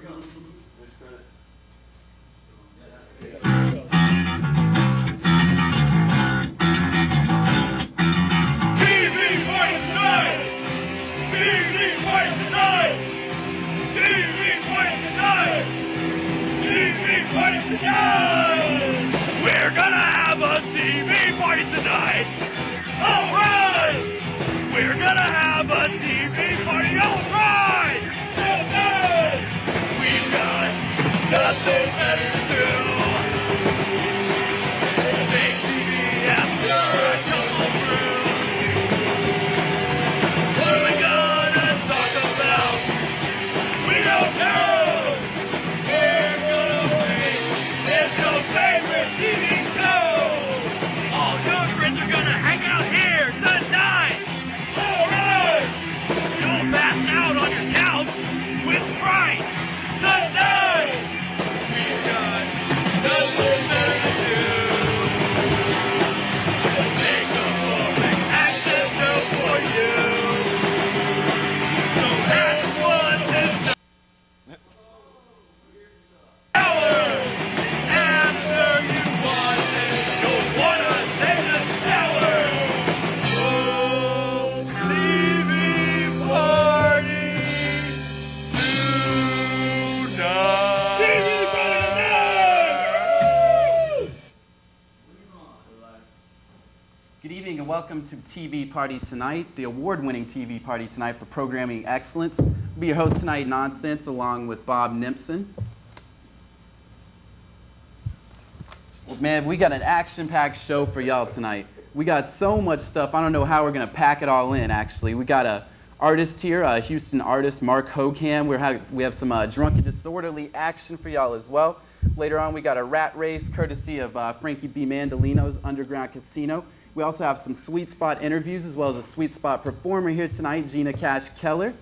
We're gonna have a TV party tonight. All right. We're gonna have a TV party. All right. Okay. We've got nothing better to do. Make TV after I come through. What are we gonna talk about? We don't know. Favorite TV show! All your friends are gonna hang out here tonight! Alright! You'll pass out on your couch with fright tonight! We've got nothing better to do. Make a perfect action show for you. So that's what this welcome to TV Party Tonight, the award-winning TV Party Tonight for programming excellence. I'll be your host tonight, Nonsense, along with Bob Nimpson. Man, we got an action-packed show for y'all tonight. We got so much stuff. I don't know how we're going to pack it all in, actually. We got a artist here, a Houston artist, Mark Hogham. We have some drunken disorderly action for y'all as well. Later on, we got a rat race courtesy of Frankie B. Mandolino's Underground Casino. We also have some Sweet Spot interviews as well as a Sweet Spot performer here tonight, Gina Keller.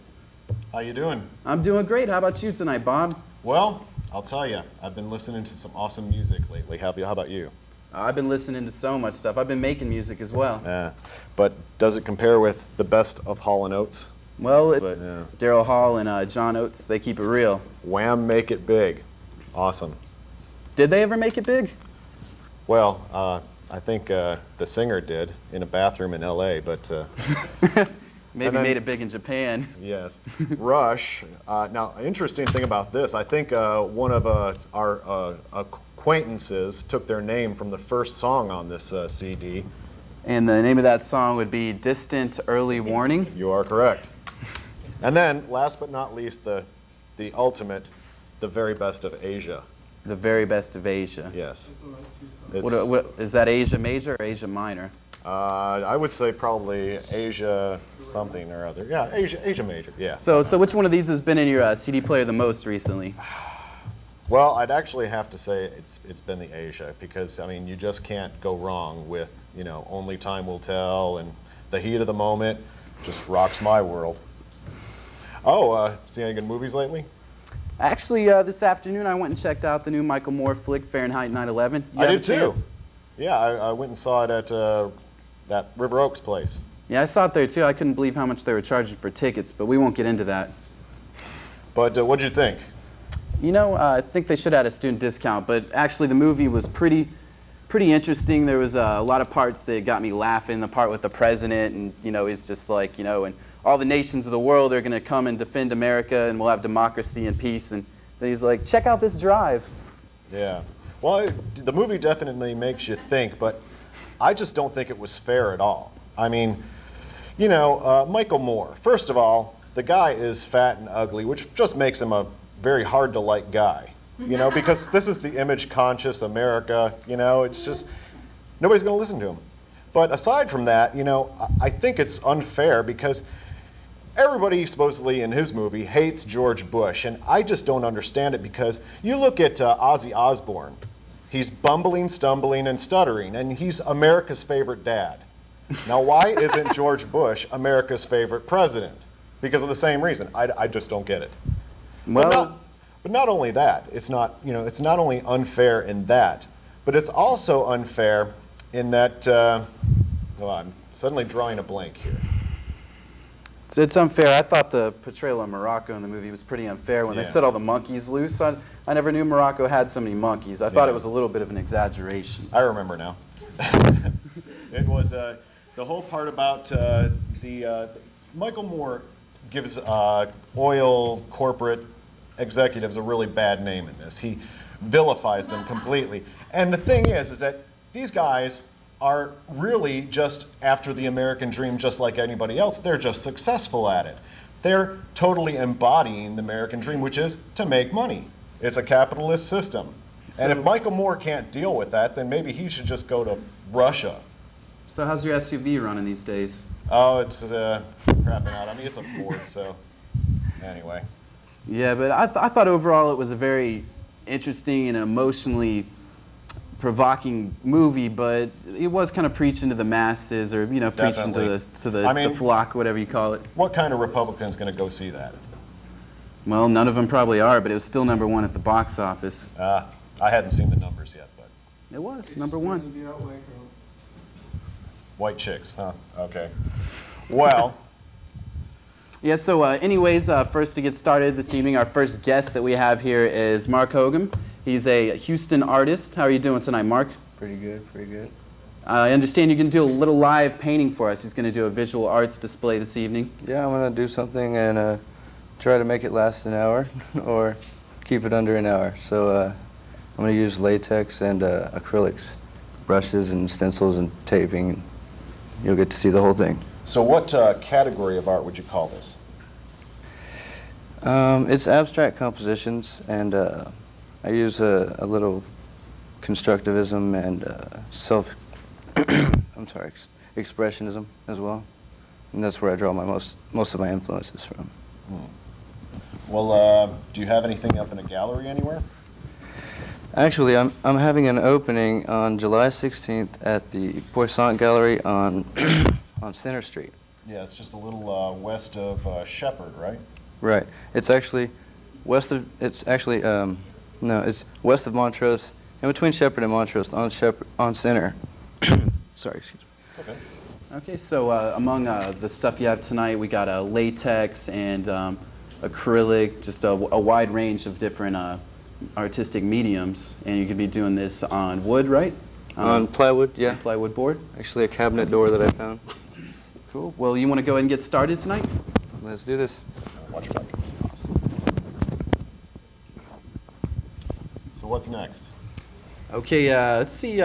How you doing? I'm doing great. How about you tonight, Bob? Well, I'll tell you, I've been listening to some awesome music lately. How about you? I've been listening to so much stuff. I've been making music as well. But does it compare with the best of Hall & Oates? Well, Daryl Hall and John Oates, they keep it real. Wham! Make it big. Awesome. Did they ever make it big? Well, I think the singer did in a bathroom in L.A., but... Maybe made it big in Japan. Yes. Rush. Now, interesting thing about this, I think one of our acquaintances took their name from the first song on this CD. And the name of that song would be Distant Early Warning? You are correct. And then, last but not least, the ultimate, the very best of Asia. The very best of Asia. Yes. What, is that Asia Major or Asia Minor? I would say probably Asia something or other. Yeah, Asia Major, yeah. So which one of these has been in your CD player the most recently? Well, I'd actually have to say it's been the Asia, because, I mean, you just can't go wrong with, you know, Only Time Will Tell and The Heat of the Moment. Just rocks my world. Oh, seen any good movies lately? Actually, this afternoon I went and checked out the new Michael Moore flick, Fahrenheit 9/11. I did too. Yeah, I went and saw it at that River Oaks place. Yeah, I saw it there too. I couldn't believe how much they were charging for tickets, but we won't get into that. But what'd you think? You know, I think they should have had a student discount, but actually the movie was pretty interesting. There was a lot of parts that got me laughing. The part with the president, and you know, he's just like, you know, and all the nations of the world are going to come and defend America, and we'll have democracy and peace. And then he's like, check out this drive. Yeah. Well, the movie definitely makes you think, but I just don't think it was fair at all. I mean, you know, Michael Moore, first of all, the guy is fat and ugly, which just makes him a very hard-to-like guy, you know, because this is the image-conscious America, you know, it's just, nobody's going to listen to him. But aside from that, you know, I think it's unfair because everybody supposedly in his movie hates George Bush, and I just don't understand it because you look at Ozzy Osbourne. He's bumbling, stumbling, and stuttering, and he's America's favorite dad. Now, why isn't George Bush America's favorite president? Because of the same reason. I just don't get it. Well, but not only that, it's not, you know, it's not only unfair in that, but it's also unfair in that, well, I'm suddenly drawing a blank here. It's unfair. I thought the portrayal of Morocco in the movie was pretty unfair. When they Yeah. set all the monkeys loose, I never knew Morocco had so many monkeys. I thought Yeah. it was a little bit of an exaggeration. I remember now. It was the whole part about Michael Moore gives oil corporate executives a really bad name in this. He vilifies them completely. And the thing is that these guys are really just after the American dream just like anybody else. They're just successful at it. They're totally embodying the American dream, which is to make money. It's a capitalist system. And if Michael Moore can't deal with that, then maybe he should just go to Russia. So how's your SUV running these days? Oh, it's crapping out. I mean, it's a Ford, so anyway. Yeah, but I thought overall it was a very interesting and emotionally provoking movie, but it was kind of preaching to the masses, or preaching Definitely. to the, I mean, the flock, whatever you call it. What kind of Republican's going to go see that? Well, none of them probably are, but it was still #1 at the box office. I hadn't seen the numbers yet, but It was #1. white chicks, huh? Okay. Well, Yeah, so anyways, first to get started this evening, our first guest that we have here is Mark Hogan. He's a Houston artist. How are you doing tonight, Mark? Pretty good, pretty good. I understand you're going to do a little live painting for us. He's going to do a visual arts display this evening. Yeah, I'm gonna do something and try to make it last an hour or keep it under an hour. So I'm gonna use latex and acrylics, brushes and stencils and taping. You'll get to see the whole thing. so what category of art would you call this? It's abstract compositions, and I use a little constructivism and expressionism as well. And that's where I draw my most of my influences from. Well, do you have anything up in a gallery anywhere? Actually, I'm having an opening on July 16th at the Poisson Gallery on on Center Street. Yeah, it's just a little west of Shepherd, right? Right. It's actually west of. It's actually no. It's west of Montrose, in between Shepherd and Montrose, on Center. Sorry, excuse me. It's okay. Okay, so among the stuff you have tonight, we got latex and acrylic, just a wide range of different artistic mediums, and you could be doing this on wood, right? On plywood, yeah. Plywood board. Actually, a cabinet door that I found. Cool. Well, you want to go ahead and get started tonight? Let's do this. Watch your back. So what's next? Okay, let's see.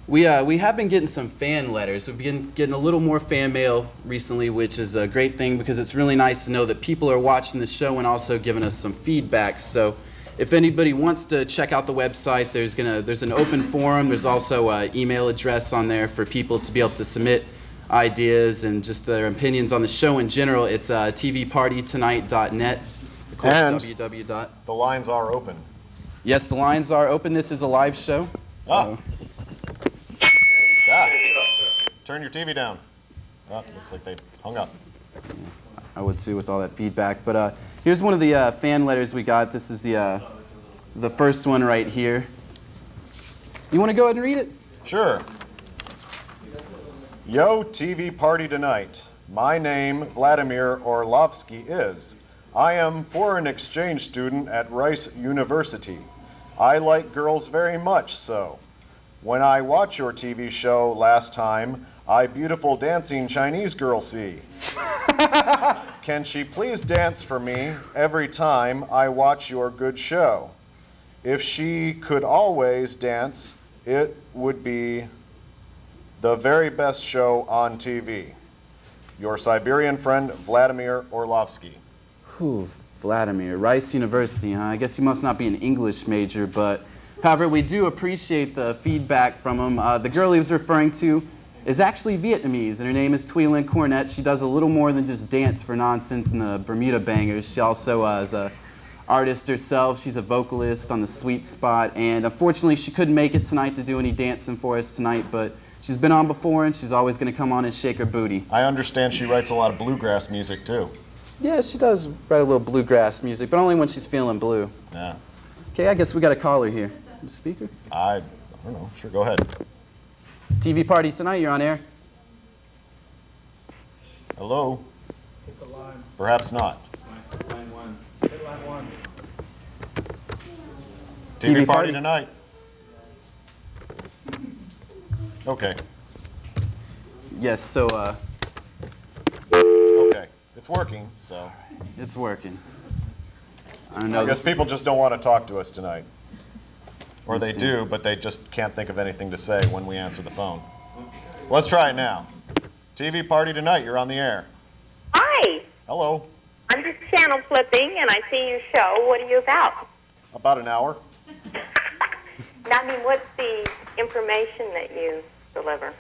We have been getting some fan letters. We've been getting a little more fan mail recently, which is a great thing because it's really nice to know that people are watching the show and also giving us some feedback. So if anybody wants to check out the website, there's an open forum. There's also an email address on there for people to be able to submit ideas and just their opinions on the show in general. It's tvpartytonight.net. Of course, And www. the lines are open. Yes, the lines are open. This is a live show. Ah. Turn your TV down. Oh, looks like they hung up. I would too with all that feedback. But here's one of the fan letters we got. This is the first one right here. You want to go ahead and read it? Sure. Yo, TV party tonight. My name, Vladimir Orlovsky, is. I am foreign exchange student at Rice University. I like girls very much so. When I watch your TV show last time, I beautiful dancing Chinese girl see. Can she please dance for me every time I watch your good show? If she could always dance, it would be the very best show on TV. Your Siberian friend, Vladimir Orlovsky. Whew, Vladimir, Rice University, huh? I guess you must not be an English major, but however, we do appreciate the feedback from him. The girl he was referring to is actually Vietnamese, and her name is Thuy Linh Cornet. She does a little more than just dance for nonsense in the Bermuda Bangers. She also is an artist herself. She's a vocalist on the Sweet Spot, and unfortunately she couldn't make it tonight to do any dancing for us tonight, but she's been on before, and she's always going to come on and shake her booty. I understand she writes a lot of bluegrass music too. Yeah, she does write a little bluegrass music, but only when she's feeling blue. Yeah. Okay, I guess we got a caller here. The speaker? I don't know. Sure, go ahead. TV party tonight, you're on air. Hello. Perhaps not. Line one. Line one. TV party tonight. Okay. Yes, so Okay. It's working, so. it's working. I don't know. I guess this- people just don't want to talk to us tonight. Or they Let's see. do, but they just can't think of anything to say when we answer the phone. Let's try it now. TV party tonight, you're on the air. Hi, Hello. I'm just channel flipping and I see your show. What are you about? About an hour. I mean, what's the information that you deliver?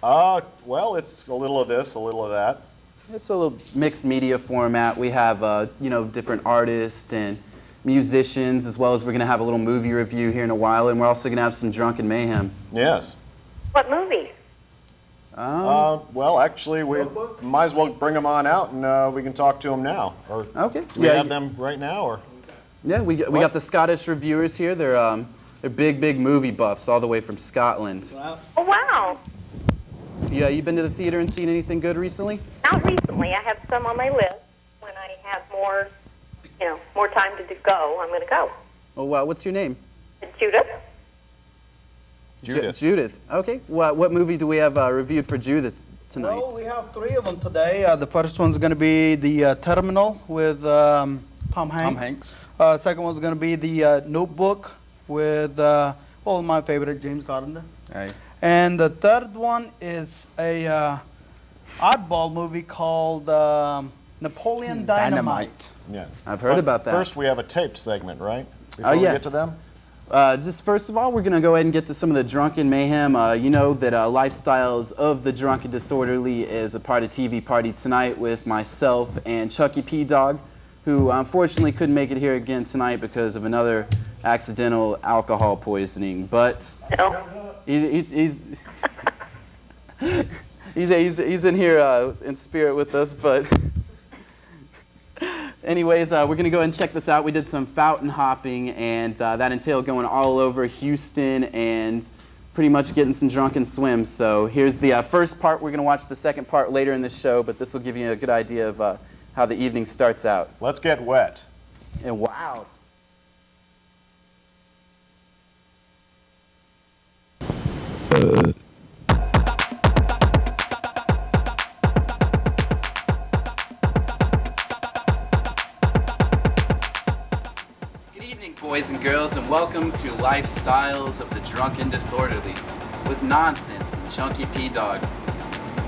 Well, it's a little of this, a little of that. It's a little mixed media format. We have, different artists and musicians, as well as we're going to have a little movie review here in a while, and we're also going to have some drunken mayhem. Yes. What movies? Well, actually, we might as well bring them on out and we can talk to them now. Or Okay. do we have them right now, or? Yeah, we got the Scottish reviewers here. They're big movie buffs, all the way from Scotland. Oh, wow. Yeah, you been to the theater and seen anything good recently? Not recently. I have some on my list. When I have more, more time to go, I'm going to go. Oh, wow. What's your name? Judith? Judith. Judith. Okay. What movie do we have reviewed for Judith tonight? Well, we have three of them today. The first one's going to be the Terminal with Tom Hanks. Second one's going to be the Notebook with, my favorite, James Carpenter. Right. And the third one is a oddball movie called Napoleon Dynamite. Yes. I've heard about that. First, we have a taped segment, right? Before we yeah. get to them? Just first of all, we're going to go ahead and get to some of the drunken mayhem. You know that Lifestyles of the Drunk and Disorderly is a part of TV Party Tonight with myself and Chucky P. Dog, who unfortunately couldn't make it here again tonight because of another accidental alcohol poisoning. But No. he's in here in spirit with us. But anyways, we're going to go ahead and check this out. We did some fountain hopping, and that entailed going all over Houston and pretty much getting some drunken swims. So here's the first part. We're going to watch the second part later in the show, but this will give you a good idea of how the evening starts out. Let's get wet. And wow. Good evening, boys and girls, and welcome to Lifestyles of the Drunk and Disorderly with Nonsense and Chunky P. Dog.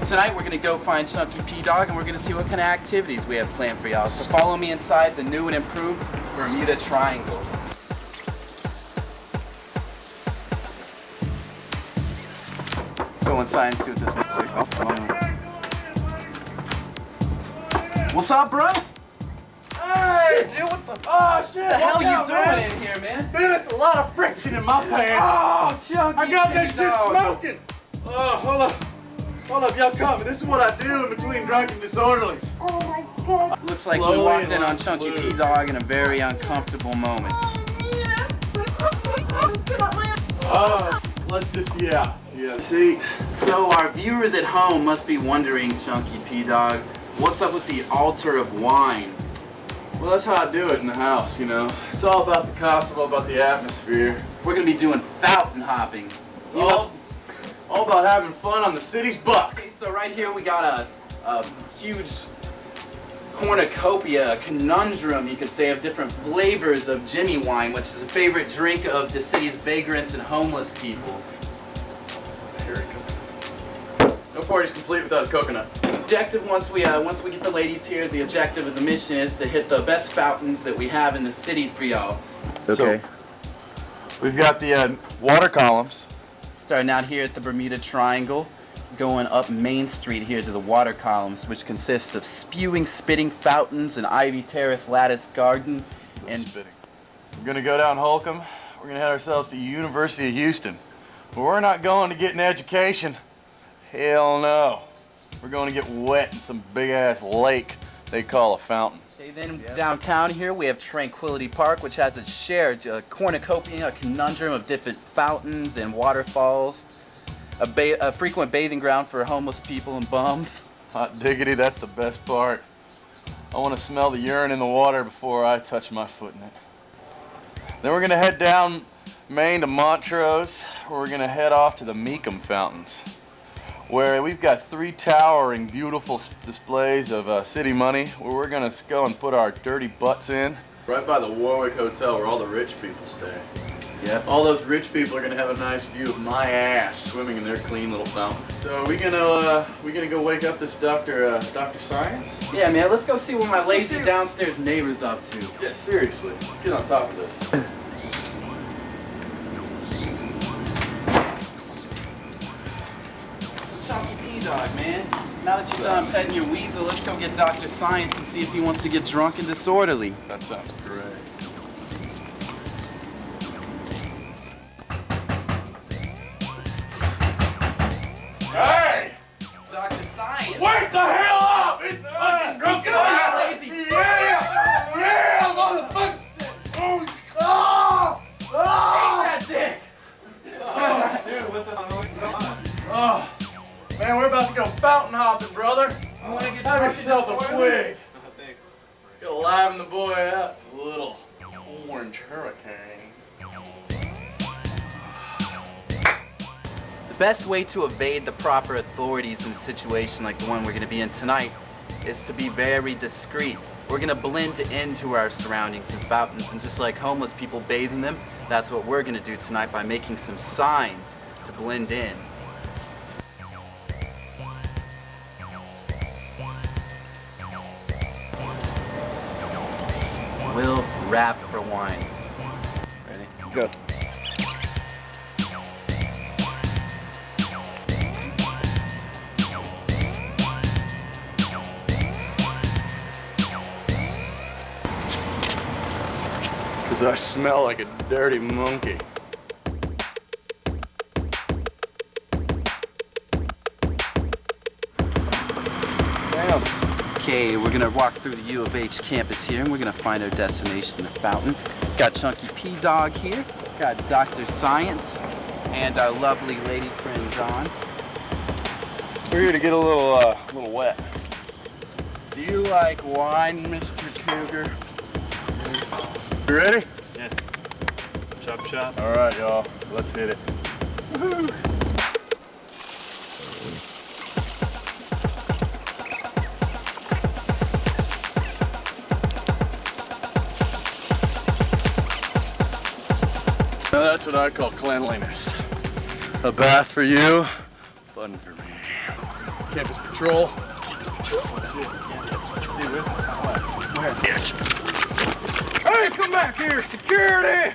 Tonight we're going to go find Chunky P. Dog and we're going to see what kind of activities we have planned for y'all. So follow me inside the new and improved Bermuda Triangle. Let's go inside and see what this looks like. What's up, bro? Hey, dude, what the? Oh, shit. What the hell Watch you out, doing man. in here, man? Man, it's a lot of friction in my pants. Oh, Chunky I got that P. shit Dog. smoking. Oh, hold up. Hold up, y'all come. This is what I do in between drunk and disorderlies. Oh, my God. Looks like Slowly we walked in and on Chunky P. loose. Dog in a very uncomfortable moment. Oh, let's just, yeah. See, So our viewers at home must be wondering, Chunky P. Dog, what's up with the altar of wine? well, that's how I do it in the house, you know. It's all about the costume, all about the atmosphere. We're gonna be doing fountain hopping. It's all about having fun on the city's buck. Okay, so right here we got a huge cornucopia, a conundrum, you could say, of different flavors of Jimmy wine, which is a favorite drink of the city's vagrants and homeless people. Here it comes. No party's complete without a coconut. Objective, once we get the ladies here, the objective of the mission is to hit the best fountains that we have in the city for y'all. Okay. We've got the water columns. Starting out here at the Bermuda Triangle, going up Main Street here to the water columns, which consists of spitting fountains, an ivy terrace lattice garden, and Spitting. We're gonna go down Holcomb. We're gonna head ourselves to University of Houston. But we're not going to get an education. Hell no. We're going to get wet in some big ass lake they call a fountain. okay, then downtown here we have Tranquility Park, which has its shared cornucopia, a conundrum of different fountains and waterfalls, a frequent bathing ground for homeless people and bums. Hot diggity, that's the best part. I want to smell the urine in the water before I touch my foot in it. Then we're gonna head down Maine to Montrose, where we're gonna head off to the Meekum Fountains, where we've got 3 towering, beautiful displays of city money, where we're gonna go and put our dirty butts in. Right by the Warwick Hotel, where all the rich people stay. Yep. All those rich people are gonna have a nice view of my ass swimming in their clean little fountain. So are we gonna go wake up this Dr. Science? Yeah, man, let's go see what my lazy downstairs neighbor's up to. Yeah, seriously, let's get on top of this. Chunky P-Dog, man. Now that you're done petting your weasel, let's go get Dr. Science and see if he wants to get drunk and disorderly. That sounds great. Hey! Dr. Science! Wake the hell up! It's fucking drunk Get on, you lazy Yeah, motherfucker! Take that dick! Oh, man, we're about to go fountain hopping, brother. You want to get Have drunk and yourself a disorderly? swig. Gotta liven the boy up. A little orange hurricane. The best way to evade the proper authorities in a situation like the one we're going to be in tonight is to be very discreet. We're going to blend into our surroundings and fountains, and just like homeless people bathe in them, that's what we're going to do tonight by making some signs to blend in. We'll rap for wine. Ready? Go. Because I smell like a dirty monkey. Okay, we're gonna walk through the U of H campus here, and we're gonna find our destination, the fountain. Got Chunky P-Dog here, got Dr. Science, and our lovely lady friend John. We're here to get a little wet. Do you like wine, Mr. Cougar? You ready? Yeah. Chop chop. All right, y'all. Let's hit it. Woohoo! Now that's what I call cleanliness. A bath for you, fun for me. Campus patrol. Hey, come back here, security!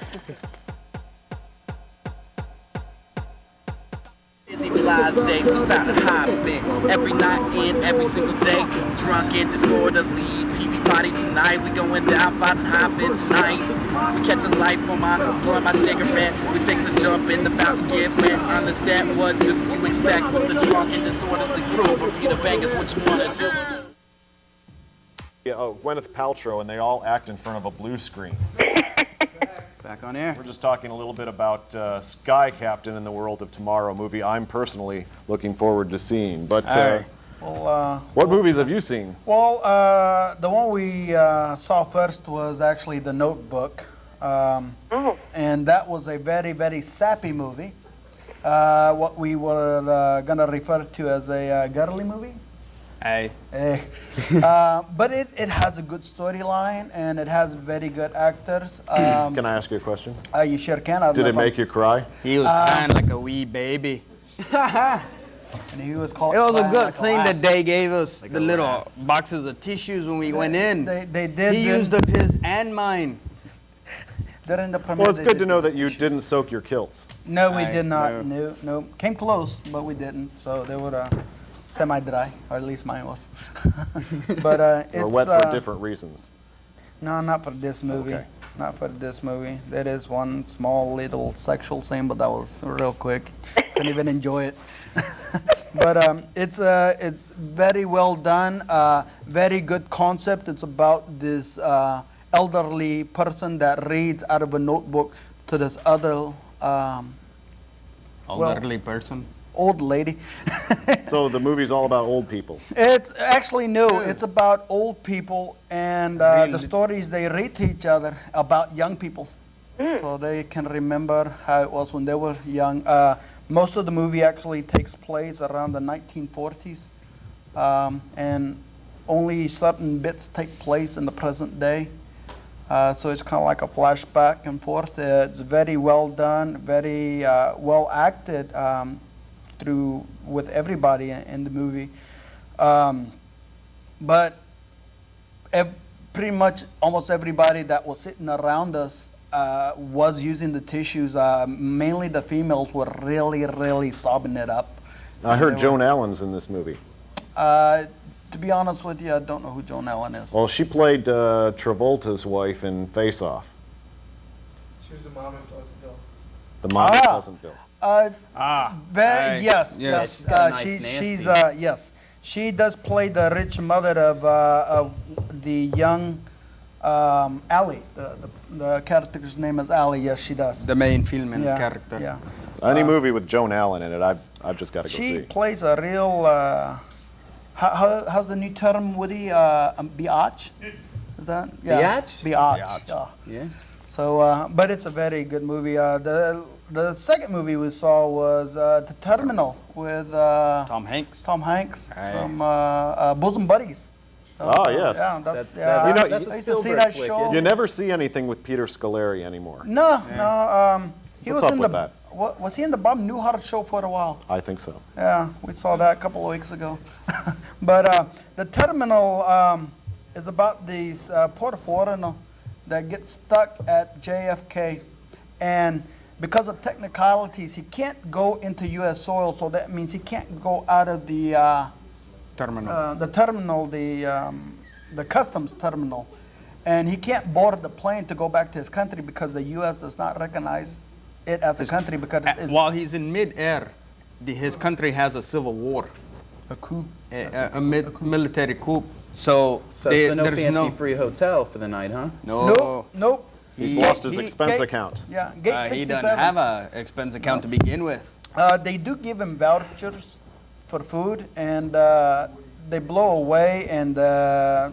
Busy realize day, we found a hopping every night and every single day. Drunk and disorderly, TV party tonight. We going down, fighting hopping tonight. We catching life on my, blowing my cigarette. We fix a jump in the fountain, get wet on the set. What do you expect with the drunk and disorderly crew? Bermuda Bang is what you wanna do. Yeah, Gwyneth Paltrow, and they all act in front of a blue screen. Back on air. We're just talking a little bit about Sky Captain in the World of Tomorrow movie I'm personally looking forward to seeing. But what movies have you seen? Well, the one we saw first was actually The Notebook. And that was a very, very sappy movie. What we were going to refer to as a girly movie. Hey. But it has a good storyline, and it has very good actors. Can I ask you a question? You sure can. I don't Did know it if make you cry? He was crying like a wee baby. And he was called. It was a crying good like thing lass. that they gave us Like the a little lass. boxes of tissues when we went in. They did. He used up his and mine. During the premiere. Well, it's they good did to know those that you tissues. didn't soak your kilts. No, we I did not. know. No. Came close, but we didn't. So they were semi-dry, or at least mine was. But it's Or wet for different reasons. No, not for this movie. Okay. Not for this movie. There is one small little sexual scene, but that was real quick. Couldn't even enjoy it. But it's very well done. Very good concept. It's about this elderly person that reads out of a notebook to this other Elderly person. old lady. So the movie's all about old people. It's actually no. It's about old people and the stories they read to each other about young people, so they can remember how it was when they were young. Most of the movie actually takes place around the 1940s, and only certain bits take place in the present day. So it's kind of like a flashback and forth. It's very well done, very well acted through with everybody in the movie. But pretty much almost everybody that was sitting around us was using the tissues. Mainly the females were really, really sobbing it up. I heard Joan Allen's in this movie. To be honest with you, I don't know who Joan Allen is. Well, she played Travolta's wife in Face Off. She was the mom in Pleasantville. The mom in Pleasantville. Yes, Yes. yes. She's got a nice She's Nancy. yes. She does play the rich mother of the young Allie. The character's name is Allie. Yes, she does. The main female Yeah, character. Yeah. Any movie with Joan Allen in it, I've just got to go She see. plays a real. How's the new term, Woody? Biatch? Is that? Yeah. Biatch? Biatch. Yeah. Yeah. So, but it's a very good movie. The second movie we saw was The Terminal with Tom Hanks. Tom Hanks Aye. from Bosom Buddies. Oh, yes. Yeah, that's That- yeah. You know, that's a I used to see Spielberg that flick, show. isn't You never see anything with Peter Scolari anymore. No, no. He What's was up in with the. that? What, was he in the Bob Newhart show for a while? I think so. Yeah, we saw that a couple of weeks ago. But The Terminal is about these Puerto foreigner that get stuck at JFK, and because of technicalities, he can't go into U.S. soil. So that means he can't go out of the terminal, the customs terminal, and he can't board the plane to go back to his country because the U.S. does not recognize it as a country because it's While he's in mid-air, his country has a civil war, a coup. a military coup. So, So no there's fancy free hotel for the night, huh? Nope, nope. He's lost his he- expense gate- account. Yeah, gate he 67. doesn't have a expense account to begin with. They do give him vouchers for food, and they blow away, and the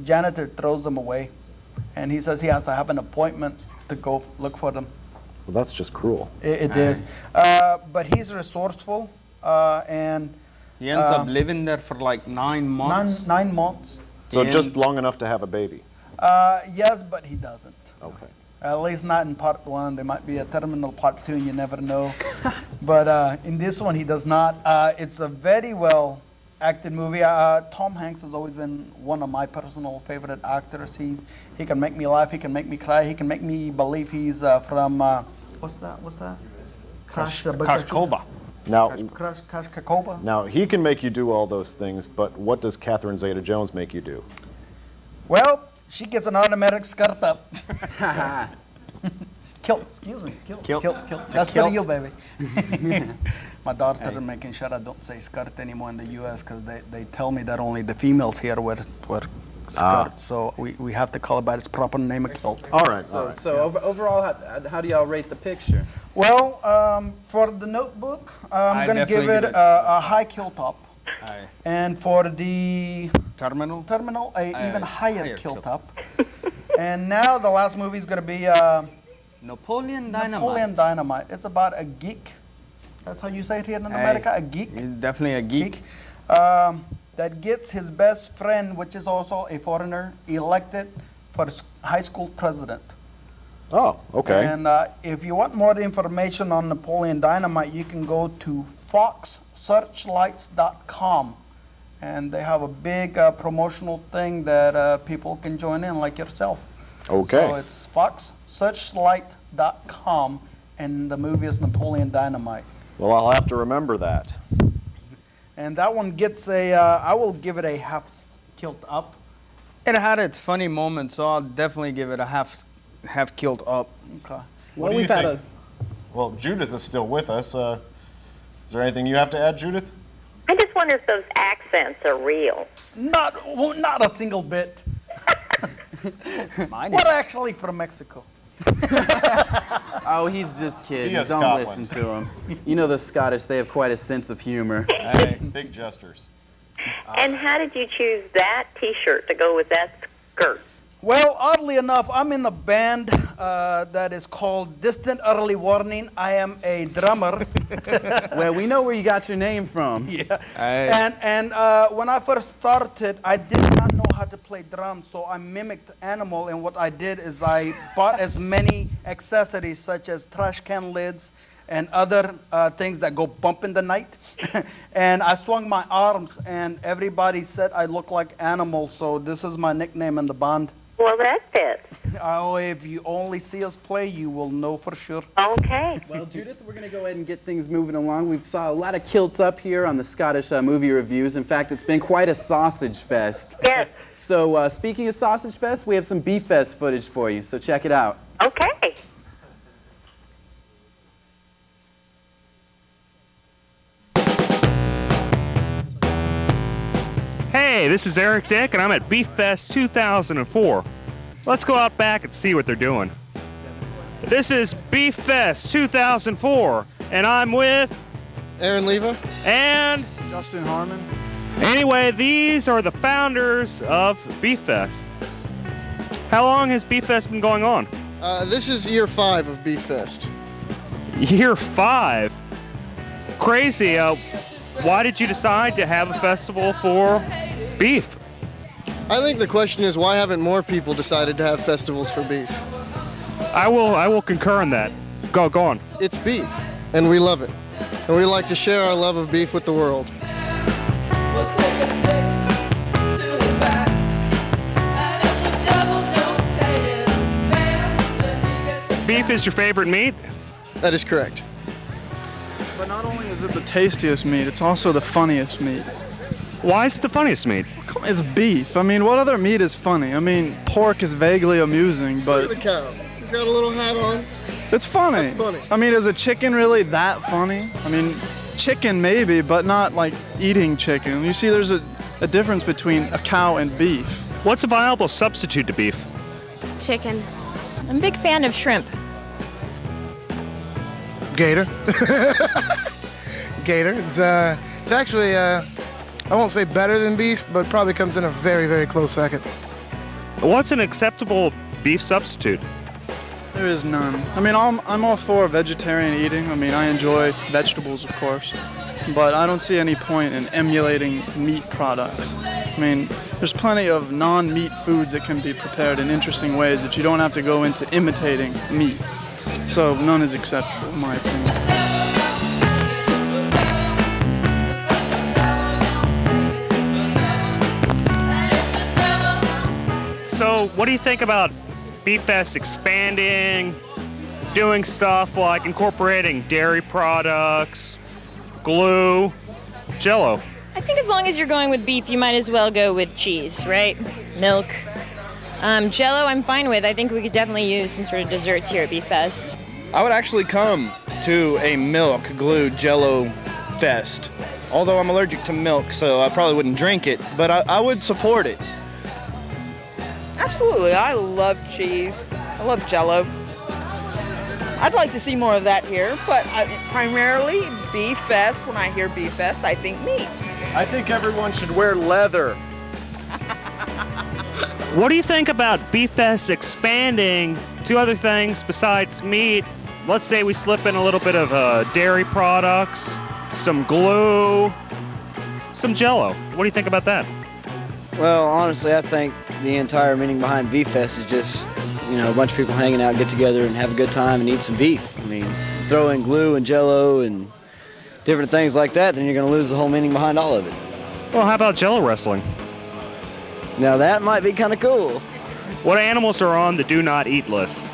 janitor throws them away. And he says he has to have an appointment to go look for them. Well, that's just cruel. It is. But he's resourceful, and He ends up living there for like 9 months. nine months. So And- just long enough to have a baby. Yes, but he doesn't. Okay. At least not in part one. There might be a terminal part two, and you never know. But in this one, he does not. It's a very well acted movie. Tom Hanks has always been one of my personal favorite actors. He can make me laugh. He can make me cry. He can make me believe he's from what's that? Kashkoba. Now, Crash Kakoba. now he can make you do all those things, but what does Catherine Zeta-Jones make you do? Well, she gets an automatic skirt up. Kilt, excuse me. Kilt. That's for you, baby. My daughter making sure I don't say skirt anymore in the U.S. because they tell me that only the females here wear skirts. So we have to call it by its proper name, a kilt. All right, all So, right. overall, how do y'all rate the picture? Well, for the Notebook, I'm I going to give definitely it give it- a high kill top. Aye. And for the Terminal. Terminal, a even higher kill kill top. And now the last movie is going to be Napoleon Dynamite. Napoleon Dynamite. It's about a geek. That's how you say it here in America, a geek. He's definitely a geek. That gets his best friend, which is also a foreigner, elected for high school president. Oh, okay. And if you want more information on Napoleon Dynamite, you can go to foxsearchlights.com. And they have a big promotional thing that people can join in, like yourself. Okay. So it's foxsearchlight.com, and the movie is Napoleon Dynamite. Well, I'll have to remember that. And that one gets I will give it a half kilt up. It had its funny moments, so I'll definitely give it a half killed up. Okay. What do you think? Well, Judith is still with us. Is there anything you have to add, Judith? I just wonder if those accents are real. Not a single bit. Mine We're actually from Mexico. Oh, he's just kidding. Via Don't Scotland. listen to him. You know the Scottish, they have quite a sense of humor. Hey, big jesters. And how did you choose that T-shirt to go with that skirt? Well, oddly enough, I'm in the band that is called Distant Early Warning. I am a drummer. Well, we know where you got your name from. Yeah. Hey. And when I first started, I did not know how to play drums, so I mimicked Animal. And what I did is I bought as many accessories such as trash can lids and other things that go bump in the night. And I swung my arms, and everybody said I look like Animal. So this is my nickname in the band. Well, that fits. Oh, if you only see us play, you will know for sure. Okay. Well, Judith, we're going to go ahead and get things moving along. We saw a lot of kilts up here on the Scottish movie reviews. In fact, it's been quite a sausage fest. Yes. So speaking of sausage fest, we have some beef fest footage for you, so check it out. Okay. Hey, this is Eric Dick, and I'm at Beef Fest 2004. Let's go out back and see what they're doing. This is Beef Fest 2004, and I'm with Aaron Leva and Justin Harmon. anyway, these are the founders of Beef Fest. How long has Beef Fest been going on? This is year 5 of Beef Fest. Year 5. Crazy. Why did you decide to have a festival for beef? I think the question is, why haven't more people decided to have festivals for beef? I will concur in that. Go on. It's beef, and we love it. And we like to share our love of beef with the world. Beef is your favorite meat? That is correct. But not only is it the tastiest meat, it's also the funniest meat. Why is it the funniest meat? It's beef. I mean, what other meat is funny? I mean, pork is vaguely amusing, Look but at the cow. He's got a little hat on. it's funny. That's funny. I mean, is a chicken really that funny? I mean, chicken maybe, but not like eating chicken. You see, there's a difference between a cow and beef. What's a viable substitute to beef? Chicken. I'm a big fan of shrimp. Gator. Gator. It's actually, I won't say better than beef, but probably comes in a very, very close second. What's an acceptable beef substitute? There is none. I mean, I'm all for vegetarian eating. I mean, I enjoy vegetables, of course, but I don't see any point in emulating meat products. I mean, there's plenty of non-meat foods that can be prepared in interesting ways that you don't have to go into imitating meat. So none is acceptable, in my opinion. So, what do you think about Beef Fest expanding, doing stuff like incorporating dairy products, glue, Jell-O? I think as long as you're going with beef, you might as well go with cheese, right? Milk. Jell-O I'm fine with. I think we could definitely use some sort of desserts here at Beef Fest. I would actually come to a milk glue Jell-O fest. Although I'm allergic to milk, so I probably wouldn't drink it, but I would support it. Absolutely, I love cheese. I love Jell-O. I'd like to see more of that here, but primarily Beef Fest. When I hear Beef Fest, I think meat. I think everyone should wear leather. What do you think about Beef Fest expanding to other things besides meat? Let's say we slip in a little bit of dairy products, some glue, some Jell-O. What do you think about that? Well, honestly, I think the entire meaning behind Beef Fest is just, a bunch of people hanging out, get together, and have a good time and eat some beef. I mean, throw in glue and Jell-O and different things like that, then you're going to lose the whole meaning behind all of it. Well, how about Jell-O wrestling? Now that might be kind of cool. What animals are on the do not eat list?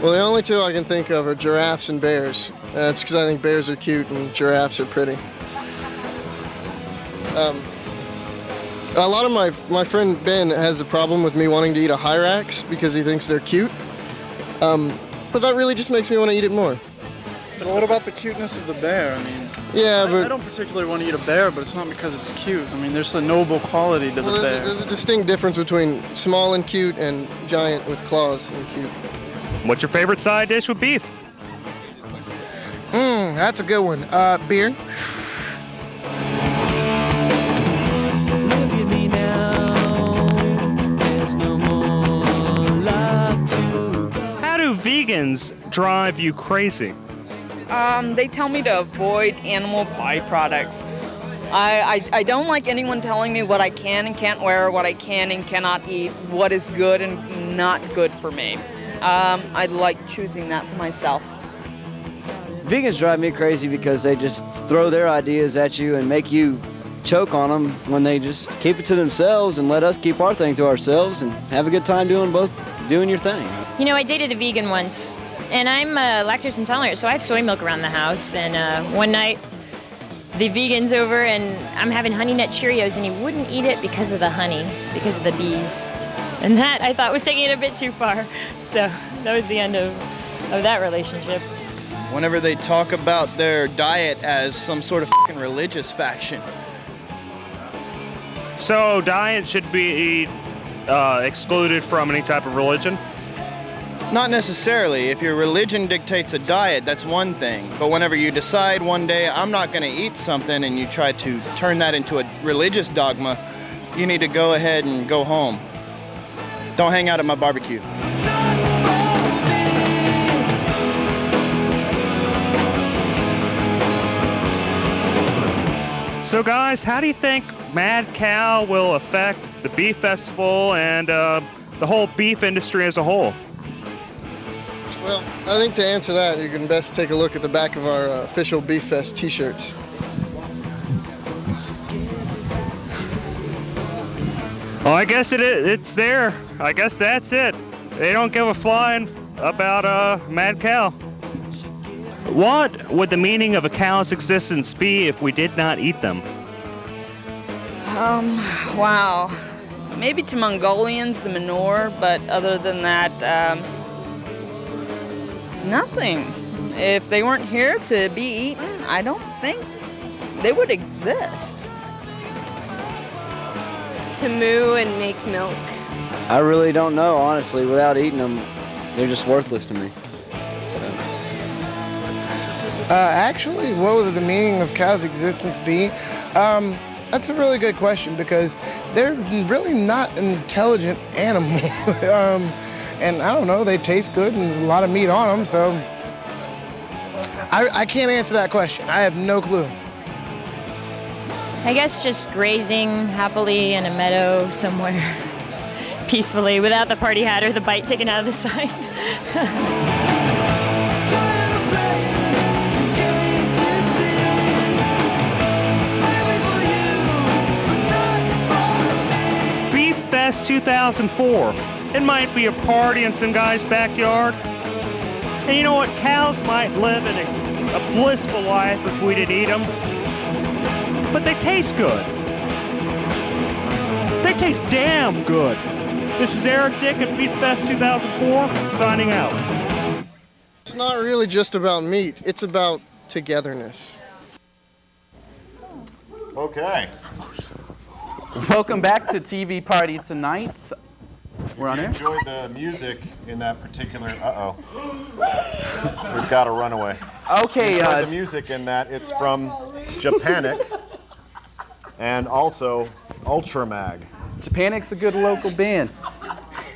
Well, the only two I can think of are giraffes and bears. That's because I think bears are cute and giraffes are pretty. A lot of my friend Ben has a problem with me wanting to eat a Hyrax because he thinks they're cute. But that really just makes me want to eat it more. But what about the cuteness of the bear? I mean, yeah, but I don't particularly want to eat a bear, but it's not because it's cute. I mean, there's a noble quality to the bear. There's a distinct difference between small and cute and giant with claws and cute. What's your favorite side dish with beef? That's a good one. Beer. How do vegans drive you crazy? They tell me to avoid animal byproducts. I don't like anyone telling me what I can and can't wear, what I can and cannot eat, what is good and not good for me. I like choosing that for myself. Vegans drive me crazy because they just throw their ideas at you and make you choke on them when they just keep it to themselves and let us keep our thing to ourselves and have a good time doing your thing. You know, I dated a vegan once, and I'm lactose intolerant, so I have soy milk around the house. And one night, the vegan's over, and I'm having Honey Nut Cheerios, and he wouldn't eat it because of the honey, because of the bees. And that, I thought, was taking it a bit too far. So that was the end of that relationship. Whenever they talk about their diet as some sort of fucking religious faction. So diet should be excluded from any type of religion? Not necessarily. If your religion dictates a diet, that's one thing. But whenever you decide one day, I'm not going to eat something, and you try to turn that into a religious dogma, you need to go ahead and go home. Don't hang out at my barbecue. So guys, how do you think Mad Cow will affect the beef festival and the whole beef industry as a whole? Well, I think to answer that, you can best take a look at the back of our official Beef Fest t-shirts. Well, I guess it's there. I guess that's it. They don't give a flying about Mad Cow. What would the meaning of a cow's existence be if we did not eat them? Wow. Maybe to Mongolians, the manure, but other than that, nothing. If they weren't here to be eaten, I don't think they would exist. To moo and make milk. I really don't know, honestly. Without eating them, they're just worthless to me. Actually, what would the meaning of cow's existence be? That's a really good question because they're really not an intelligent animal. And I don't know, they taste good and there's a lot of meat on them, so I can't answer that question. I have no clue. I guess just grazing happily in a meadow somewhere peacefully without the party hat or the bite taken out of the side. Beef Fest 2004. It might be a party in some guy's backyard. And you know what? Cows might live in a blissful life if we did eat them. But they taste good. They taste damn good. This is Eric Dick at Beef Fest 2004, signing out. It's not really just about meat, it's about togetherness. Okay. Welcome back to TV Party Tonight. We're on air. Enjoyed the music in that particular. We've got a runaway. Okay. The music in that it's from Japanic and also Ultramag. Japanic's a good local band.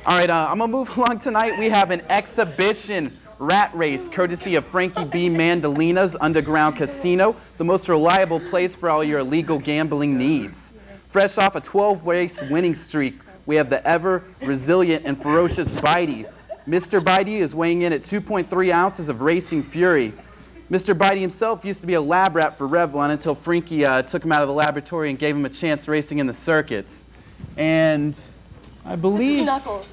All right, I'm gonna move along tonight. We have an exhibition rat race courtesy of Frankie B. Mandolina's Underground Casino, the most reliable place for all your illegal gambling needs. Fresh off a 12-race winning streak, we have the ever resilient and ferocious Bitey. Mr. Bitey is weighing in at 2.3 ounces of racing fury. Mr. Bitey himself used to be a lab rat for Revlon until Frankie took him out of the laboratory and gave him a chance racing in the circuits. And I believe... Knuckles.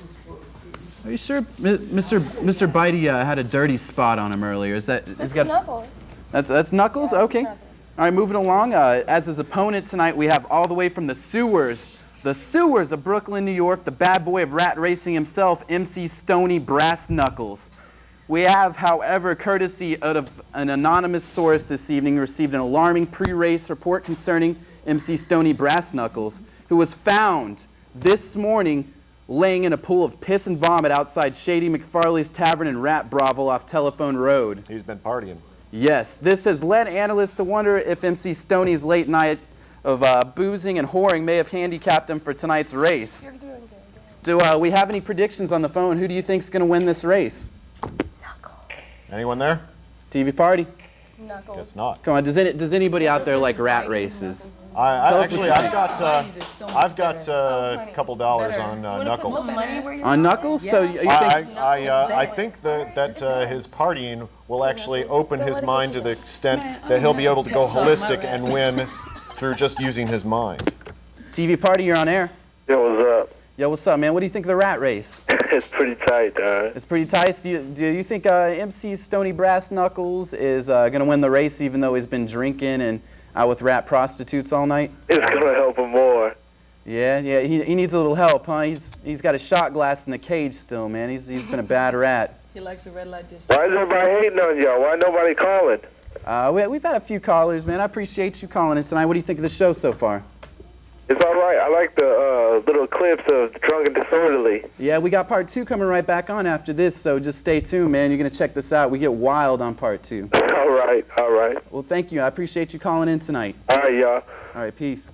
Are you sure Mr. Bitey had a dirty spot on him earlier? Is that... That's Knuckles. That's Knuckles? Yeah, Okay. Knuckles. All right, moving along. As his opponent tonight, we have all the way from the sewers of Brooklyn, New York, the bad boy of rat racing himself, MC Stoney Brass Knuckles. We have, however, courtesy of an anonymous source this evening, received an alarming pre-race report concerning MC Stoney Brass Knuckles, who was found this morning laying in a pool of piss and vomit outside Shady McFarley's Tavern and Rat Brothel off Telephone Road. He's been partying. Yes, this has led analysts to wonder if MC Stoney's late night of boozing and whoring may have handicapped him for tonight's race. You're doing Do we have any predictions on the phone? Who do you think's going to win this race? Anyone there? TV Party? Knuckles. Guess not. Come on, does anybody out there like rat races? I've got a couple dollars on Knuckles. On Knuckles? So you think? I think that his partying will actually open his mind to the extent that he'll be able to go holistic and win through just using his mind. TV Party, you're on air. Yo, what's up? Yo, what's up, man? What do you think of the rat race? It's pretty tight, It's pretty tight. Do you think MC Stony Brass Knuckles is going to win the race even though he's been drinking and out with rat prostitutes all night? It's gonna help him more. Yeah, he needs a little help, huh? He's got a shot glass in the cage still, man. He's been a bad rat. He likes the red light district. Why is everybody hating on y'all? Why nobody calling? We've had a few callers, man. I appreciate you calling in tonight. What do you think of the show so far? It's all right. I like the little clips of Drunk and Disorderly. Yeah, we got part 2 coming right back on after this, so just stay tuned, man. You're going to check this out. We get wild on part 2. All right, all right. Well, thank you. I appreciate you calling in tonight. All right, y'all. All right, peace.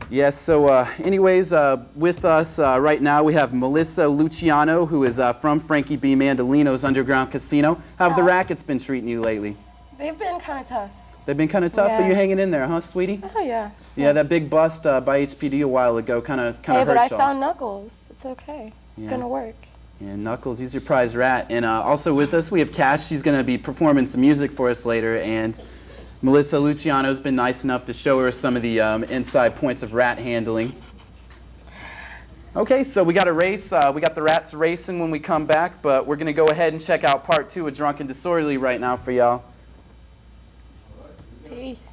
Yes, so anyways, with us right now we have Melissa Luciano, who is from Frankie B. Mandolino's Underground Casino. How have the rackets been treating you lately? They've been kind of tough. They've been kind of tough, but Yeah. you're hanging in there, huh, sweetie? Oh, yeah. Yeah, that big bust by HPD a while ago kind of Hey, hurt but I y'all. found Knuckles. It's okay. It's Yeah. going to work. Yeah, Knuckles, he's your prize rat. And also with us, we have Cash. She's going to be performing some music for us later. And Melissa Luciano's been nice enough to show her some of the inside points of rat handling. Okay, so we got a race. We got the rats racing when we come back, but we're going to go ahead and check out part 2 of Drunk and Disorderly right now for y'all. Peace.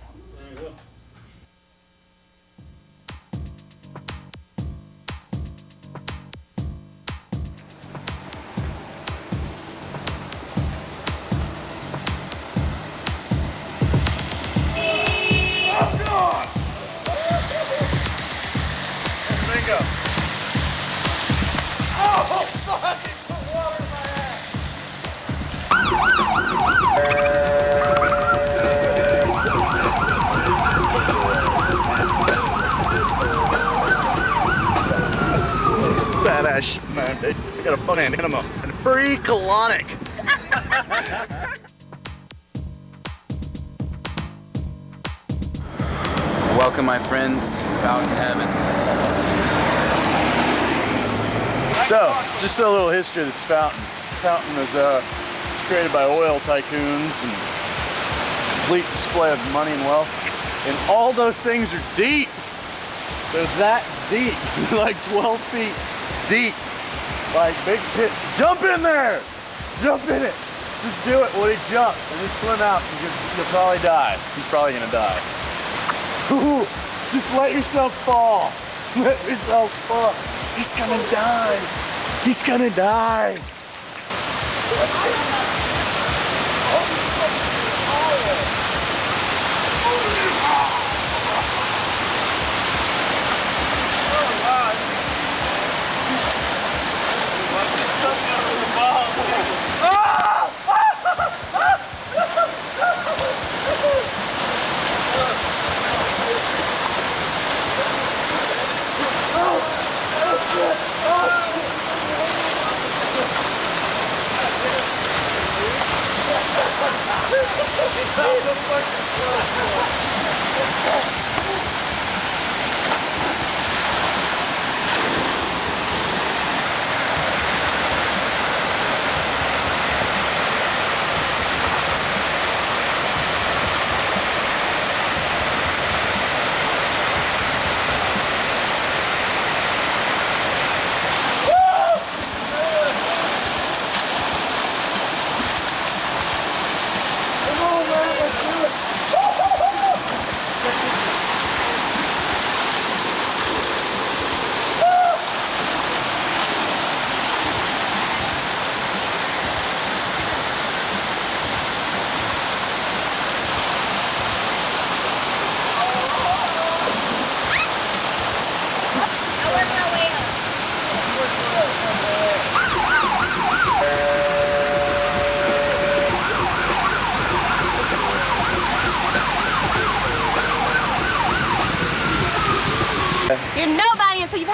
Bingo. Oh, fuck! It put water in my Badass shit, man. They got a fucking enema and free colonic. Welcome, my friends, to Fountain Heaven. So, just a little history of this fountain. The fountain was created by oil tycoons and complete display of money and wealth. And all those things are deep. They're that deep, like 12 feet deep. Like big pit. Jump in there! Jump in it! Just do it, Woody, jump. And just swim out and you'll probably die. He's probably gonna die. Ooh, just let yourself fall. Let yourself fall. He's gonna die. He's gonna die.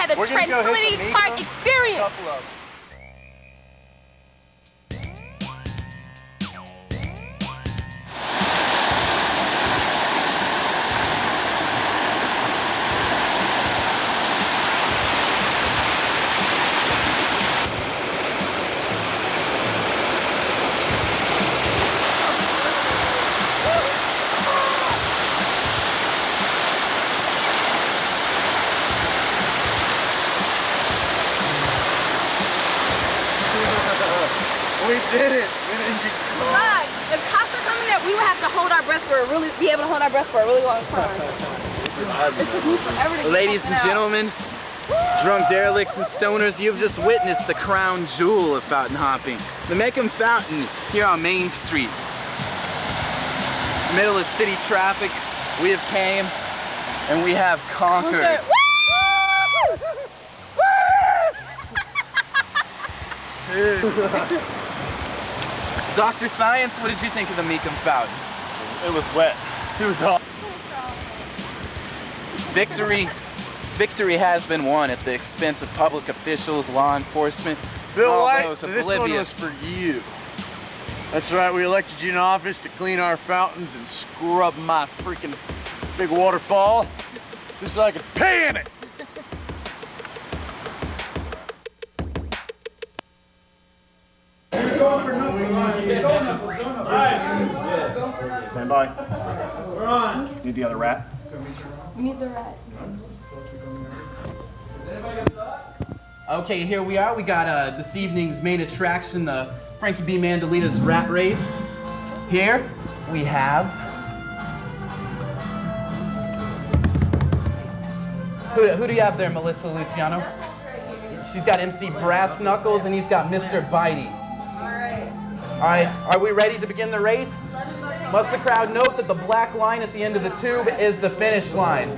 had a We're gonna go hit the Tranquility meat Park one. experience. Couple of 'em. We did it. We didn't get Look, if cops are coming there, we would have to hold our breath for a really, be able to hold our breath for a really long time. It took me forever to get Ladies something and out. gentlemen, drunk derelicts and stoners, you've just witnessed the crown jewel of fountain hopping. The Macomb Fountain here on Main Street. Middle of city traffic, we have came and we have conquered. Dr. Science, what did you think of the Macomb Fountain? It was wet. It was hot. Victory has been won at the expense of public officials, law enforcement, Bill all White, those this one was oblivious. for you. That's right, we elected you in office to clean our fountains and scrub my freaking big waterfall just so I could pay in it. Stand by. We're on. Need the other rat. We need the rat. Okay, here we are. We got this evening's main attraction, the Frankie B. Mandolita's Rat Race. Here we have... Who do you have there, Melissa Luciano? She's got MC Brass Knuckles and he's got Mr. Bitey. All right, are we ready to begin the race? Must the crowd note that the black line at the end of the tube is the finish line?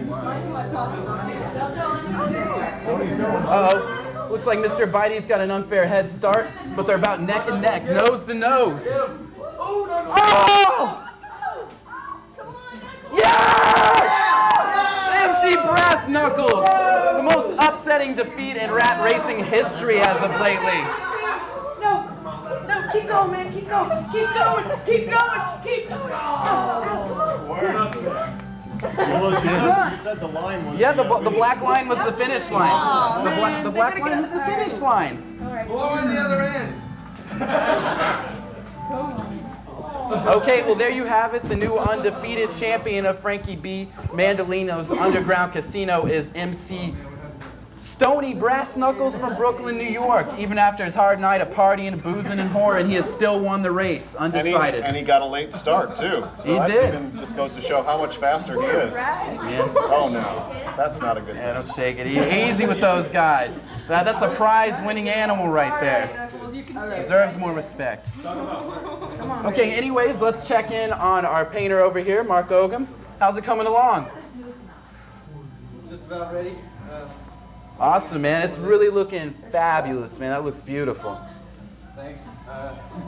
Uh-oh. Looks like Mr. Bitey's got an unfair head start, but they're about neck and neck, nose to nose. Oh! Yes! MC Brass Knuckles! The most upsetting defeat in rat racing history as of lately. No, keep going, man. Keep going. Keep going. Keep going. Keep going. You said the line was... Yeah, the black line was the finish line. The black line was the finish line. Blow on the other end. Okay, well there you have it. The new undefeated champion of Frankie B. Mandolino's Underground Casino is MC Stony Brass Knuckles from Brooklyn, New York. Even after his hard night of partying, boozing, and whoring, he has still won the race, undecided. And he got a late start, too. So He that did. even just goes to show how much faster he is. Yeah. Oh, no. That's not a good thing. Yeah, don't shake it. Easy with those guys. That's a prize-winning animal right there. Deserves more respect. Okay, anyways, let's check in on our painter over here, Mark Ogum. How's it coming along? Just about ready. Awesome, man. It's really looking fabulous, man. That looks beautiful. Thanks.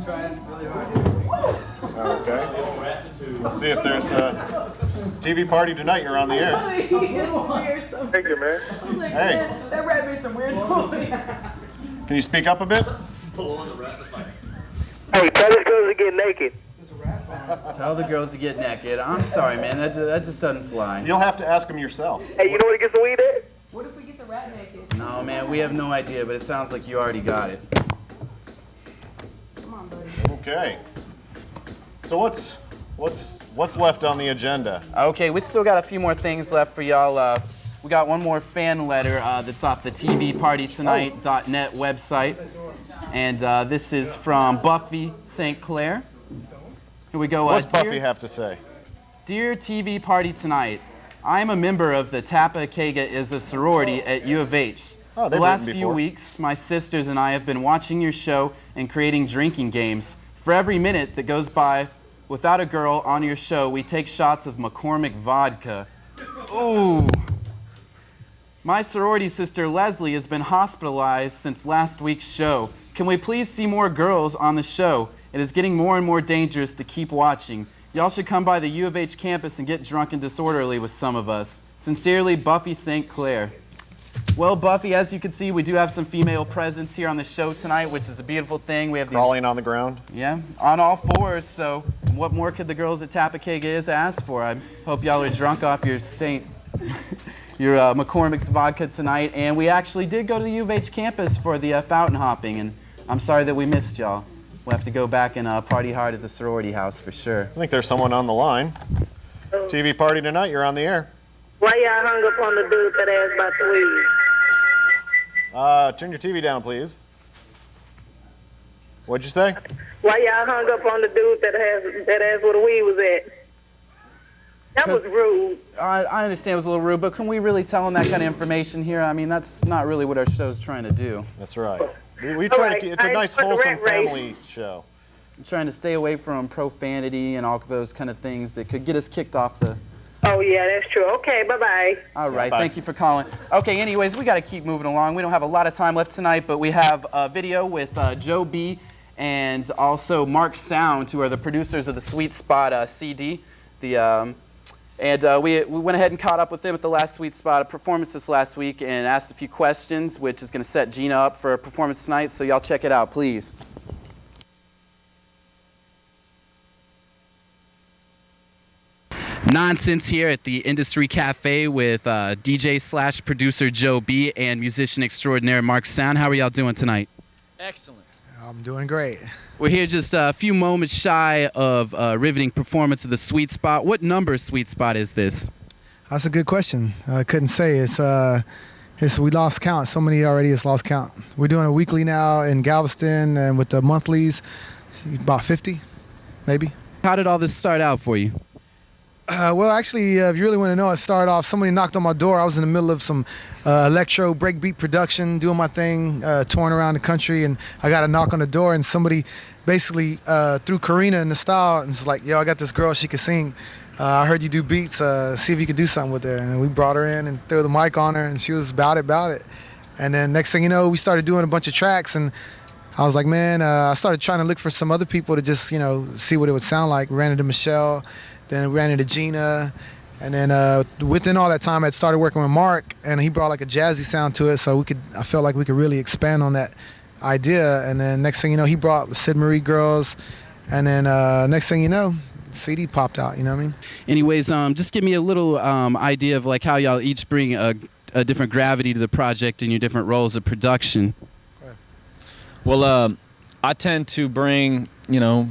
Trying really hard. Okay. Let's see if there's a TV party tonight. You're on the air. Thank you, man. Hey. That rat made some weird noise. Can you speak up a bit? Hey, tell these girls to get naked. Tell the girls to get naked. I'm sorry, man. That just doesn't fly. You'll have to ask them yourself. Hey, you know where to get some weed at? What if we get the rat naked? No, man. We have no idea, but it sounds like you already got it. Come on, buddy. Okay. So what's left on the agenda? Okay, we still got a few more things left for y'all. We got one more fan letter that's off the tvpartytonight.net website. And this is from Buffy St. Clair. Here we go. What's Buffy have to say? Dear TV Party Tonight, I'm a member of the Kappa Kega is a sorority at U of H. Oh, The they've last written few before. weeks, my sisters and I have been watching your show and creating drinking games. For every minute that goes by without a girl on your show, we take shots of McCormick vodka. Ooh. My sorority sister Leslie has been hospitalized since last week's show. Can we please see more girls on the show? It is getting more and more dangerous to keep watching. Y'all should come by the U of H campus and get drunk and disorderly with some of us. Sincerely, Buffy St. Clair. Well, Buffy, as you can see, we do have some female presence here on the show tonight, which is a beautiful thing. We have these Crawling on the ground. Yeah, on all fours. So, what more could the girls at Tapakega ask for? I hope y'all are drunk off your McCormick's vodka tonight. And we actually did go to the U of H campus for the fountain hopping, and I'm sorry that we missed y'all. We'll have to go back and party hard at the sorority house for sure. I think there's someone on the line. TV party tonight. You're on the air. Why y'all hung up on the dude that asked about the weed? Turn your TV down, please. What'd you say? Why y'all hung up on the dude that asked where the weed was at? That was rude. I understand it was a little rude, but can we really tell them that kind of information here? I mean, that's not really what our show's trying to do. That's right. We try to keep, it's a nice, wholesome family show. I'm trying to stay away from profanity and all those kind of things that could get us kicked off the... Oh, yeah, that's true. Okay, bye-bye. All right, Bye. thank you for calling. Okay, anyways, we got to keep moving along. We don't have a lot of time left tonight, but we have a video with Joe B. and also Mark Sound, who are the producers of the Sweet Spot CD. We went ahead and caught up with them at the last Sweet Spot performance this last week and asked a few questions, which is going to set Gina up for a performance tonight. So y'all check it out, please. Nonsense here at the Industry Cafe with DJ/producer Joe B. and musician extraordinaire Mark Sound. How are y'all doing tonight? Excellent. I'm doing great. We're here just a few moments shy of a riveting performance of the Sweet Spot. What number Sweet Spot is this? That's a good question. I couldn't say. We lost count. So many already has lost count. We're doing a weekly now in Galveston, and with the monthlies, about 50, maybe. How did all this start out for you? Well, actually, if you really want to know, it started off, somebody knocked on my door. I was in the middle of some electro breakbeat production, doing my thing, touring around the country, and I got a knock on the door, and somebody basically threw Karina in the style and was like, yo, I got this girl, she can sing. I heard you do beats, see if you could do something with her. And we brought her in and threw the mic on her, and she was about it. And then next thing you know, we started doing a bunch of tracks, and I was like, man, I started trying to look for some other people to just, see what it would sound like. We ran into Michelle. Then we ran into Gina, and then within all that time, I had started working with Mark, and he brought like a jazzy sound to it, so I felt like we could really expand on that idea. And then next thing you know, he brought the Sid Marie girls, and then next thing you know, the CD popped out. You know what I mean? Anyways, just give me a little idea of like how y'all each bring a different gravity to the project in your different roles of production. Well, I tend to bring,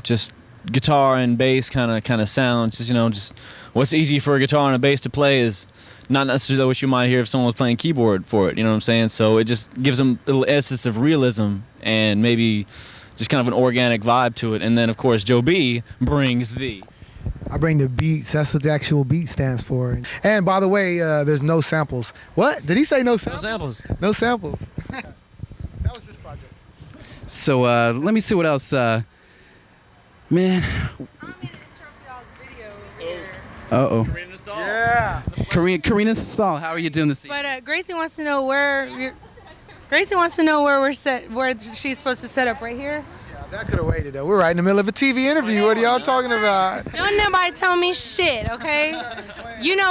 just guitar and bass kind of sounds. Just what's easy for a guitar and a bass to play is not necessarily what you might hear if someone was playing keyboard for it. You know what I'm saying? So it just gives them a little essence of realism and maybe just kind of an organic vibe to it. And then of course Joe B brings I bring the beats. That's what the actual beat stands for. And by the way, there's no samples. What? Did he say no samples? No samples. No samples. That was this project. So let me see what else. Man. Uh-oh. Yeah. Karina Stahl, how are you doing this evening? But Gracie wants to know where we're set, where she's supposed to set up, right here. Yeah, that could have waited though. We're right in the middle of a TV interview. What are y'all talking about? Don't nobody tell me shit, okay?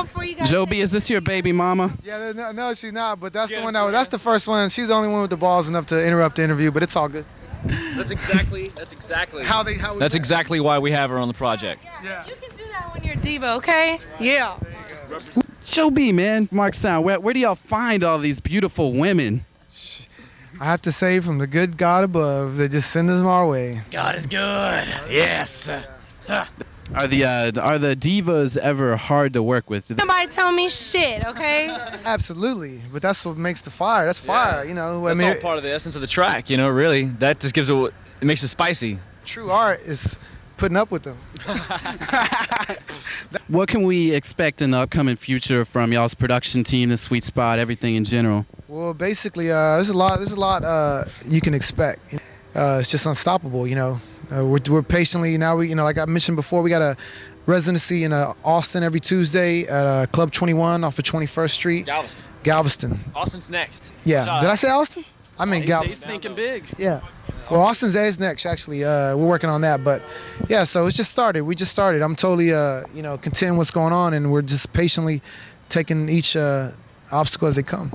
Before you guys. Joe B, is this your baby mama? Yeah, no, she's not. But that's the one that's the first one. She's the only one with the balls enough to interrupt the interview. But it's all good. That's exactly That's exactly why we have her on the project. Yeah. You can do that when you're a diva, okay? Yeah. Joe B, man, Mark Sound, where do y'all find all these beautiful women? I have to say, from the good God above, they just send us our way. God is good. Yes. Are the divas ever hard to work with? Nobody tell me shit, okay? Absolutely, but that's what makes the fire. That's fire, That's all part of the essence of the track, really. That just gives it makes it spicy. True art is putting up with them. What can we expect in the upcoming future from y'all's production team, the Sweet Spot, everything in general? Well, basically, there's a lot you can expect. It's just unstoppable, We're patiently now. Like I mentioned before, we got a residency in Austin every Tuesday at Club 21 off of 21st Street. Galveston. Austin's next. Yeah. Did I say Austin? I meant Galveston. He's thinking big. Yeah. Well, Austin's is next, actually. We're working on that, but yeah. So it's just started. We just started. I'm totally, content what's going on, and we're just patiently taking each obstacle as they come.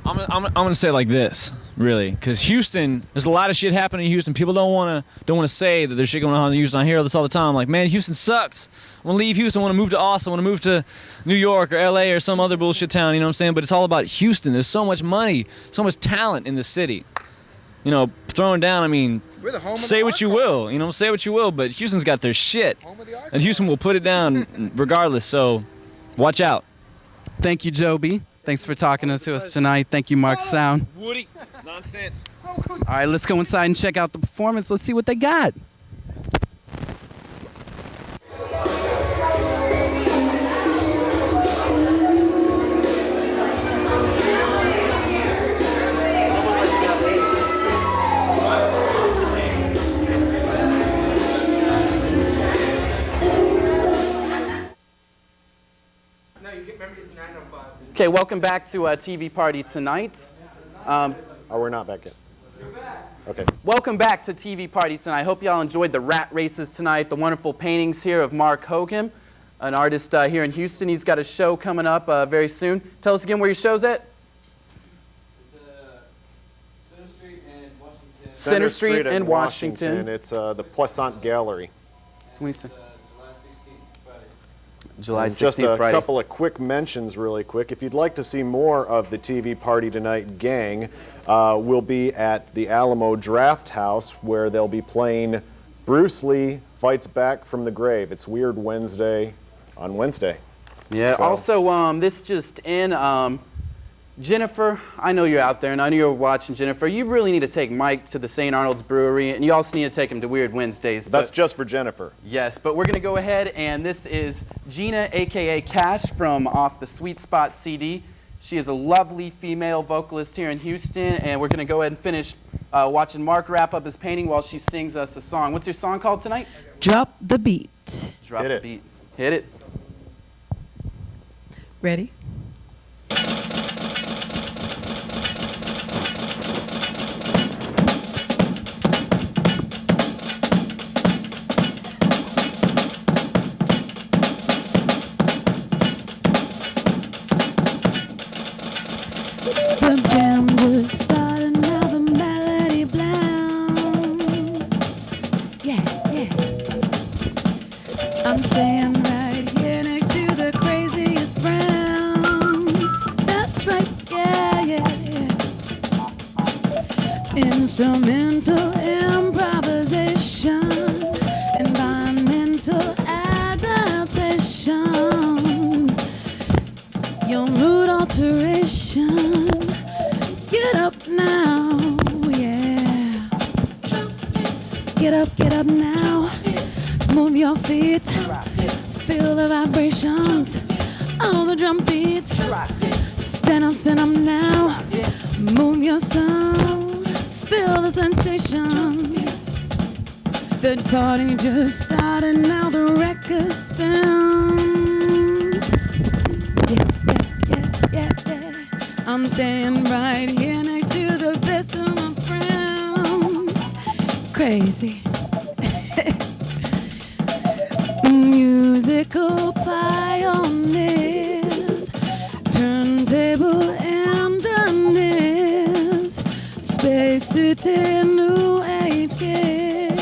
I'm gonna say it like this, really, because Houston, there's a lot of shit happening in Houston. People don't wanna say that there's shit going on in Houston. I hear this all the time. I'm like, man, Houston sucks. I wanna leave Houston. I wanna move to Austin. I wanna move to New York or LA or some other bullshit town. You know what I'm saying? But it's all about Houston. There's so much money, so much talent in the city. You know, throwing down. I mean, We're the home of say the what you will. You know, say what you will. But Houston's got their shit, and Houston will put it down regardless. So, watch out. Thank you, Joby. Thanks for talking to us tonight. Thank you, Mark Sound. Woody, nonsense. All right, let's go inside and check out the performance. Let's see what they got. Okay, welcome back to TV Party Tonight. Oh, we're not back yet. Okay. Welcome back to TV Party Tonight. I hope y'all enjoyed the rat races tonight, the wonderful paintings here of Mark Hogan, an artist here in Houston. He's got a show coming up very soon. Tell us again where your show's at. Center Street and Washington. It's the Poissant Gallery. July 16th, Just a Friday. couple of quick mentions really quick. If you'd like to see more of the TV Party Tonight gang, we'll be at the Alamo Draft House where they'll be playing Bruce Lee Fights Back from the Grave. It's Weird Wednesday on Wednesday. Yeah, So- also this just in, Jennifer, I know you're out there and I know you're watching, Jennifer. You really need to take Mike to the St. Arnold's Brewery and you also need to take him to Weird Wednesdays. That's just for Jennifer. Yes, but we're going to go ahead and this is Gina, aka Cash, from off the Sweet Spot CD. She is a lovely female vocalist here in Houston and we're going to go ahead and finish watching Mark wrap up his painting while she sings us a song. What's your song called tonight? Drop the beat. Drop Hit the it. beat. Hit it. Ready? The jam just started, now the melody blasts. Yeah, yeah. I'm staying right here next to the craziest friends. That's right, yeah, yeah, yeah. Instrumental improvisation, environmental adaptation, your mood alteration. Get up now, yeah. Get up now. Move your feet. Feel the vibrations. All the drum beats. Stand up now. Move your soul. Feel the sensations. The party just started, now the record spins. Yeah. I'm staying right here next to the best of my friends. Crazy. Musical pioneers, turntable engineers, Space City, New Age gear.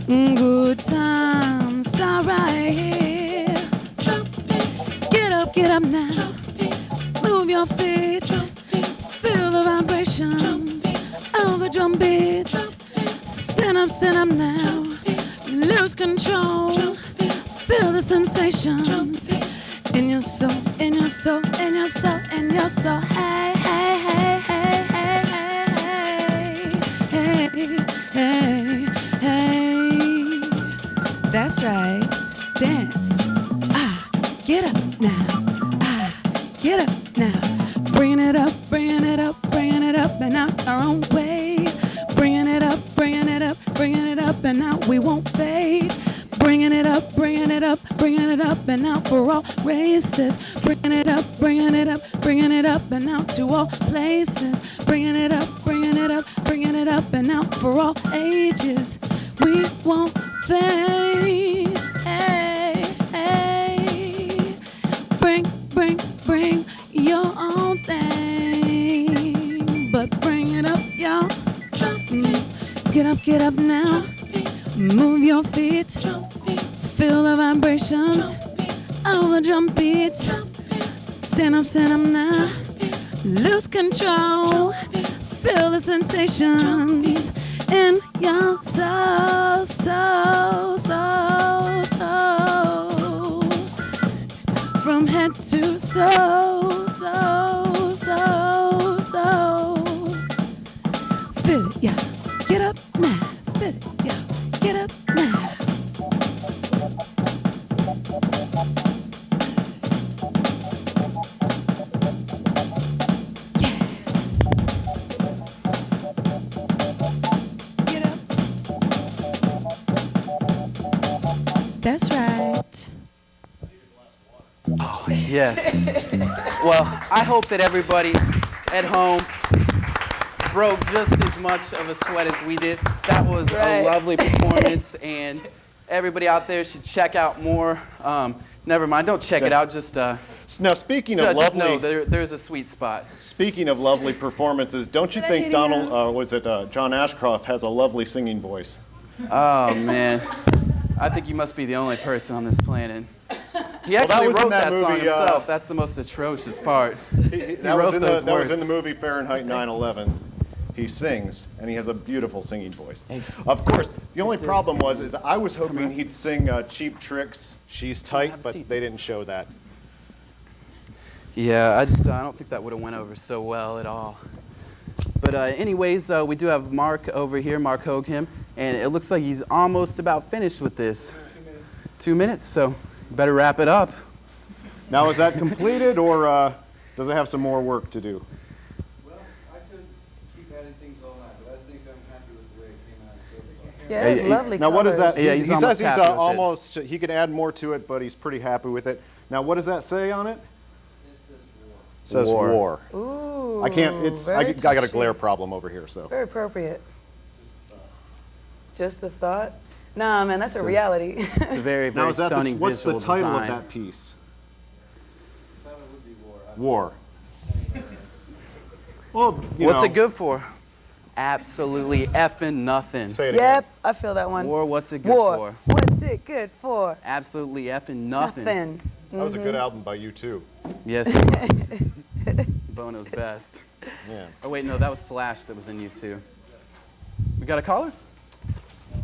Good times start right here. Get up now. Move your feet. Feel the vibrations of the drum beats. Stand up now. Lose control. Feel the sensations in your soul, in your soul, in your soul, in your soul. Hey, hey, hey, hey, hey, hey, hey, hey. That's right. Dance. Get up now. Get up now. Bringing it up, bringing it up, bringing it up and out our own way. Bringing it up, bringing it up, bringing it up and out we won't fade. Bringing it up, bringing it up, bringing it up and out for all races. Bringing it up, bringing it up, bringing it up and out to all places. Bringing it up, bringing it up, bringing it up and out for all ages. We won't fade. Hey, hey. Bring your own thing. Get up now. Move your feet. Feel the vibrations of the drum beat. Stand up now. Lose control. Feel the sensations in your soul, soul, soul, soul. From head to soul, soul, soul, soul. Feel it, yeah. Get up now. Feel it, yeah. Get up now. That's right. Oh, yes. Well, I hope that everybody at home broke just as much of a sweat as we did. That was a lovely performance, and everybody out there should check out more. Never mind, don't check it out. Just now, speaking of just lovely, know there's a sweet spot. Speaking of lovely performances, don't you think John Ashcroft has a lovely singing voice? Oh man, I think you must be the only person on this planet. He actually wrote that song himself. That's the most atrocious part. That was in the movie Fahrenheit 9/11. He sings, and he has a beautiful singing voice. Of course, the only problem is I was hoping he'd sing Cheap Trick's She's Tight, but they didn't show that. Yeah, I don't think that would have went over so well at all. But anyways, we do have Mark over here, Mark Hogham, and it looks like he's almost about finished with this. 2 minutes, so better wrap it up. Now, is that completed, or does it have some more work to do? Yeah, it's lovely. Now, what is that? Yeah, he he's almost says happy with almost. He could add more to it, but he's pretty happy with it. Now, what does that say on it? It says war. Ooh. I can't. I got a glare problem over here, so. Very appropriate. Just a thought. Nah, man, that's a reality. It's a very, very stunning what's visual the title design. of that piece? War. Well, what's it good for? Absolutely effing nothing. Say it Yep, I feel that one. War, what's it good for? What's it good for? Absolutely effing nothing. Nothing. That was a good album by U2. Yes, it was. Bono's best. Yeah. Oh wait, no, that was Slash that was in U2. We got a caller?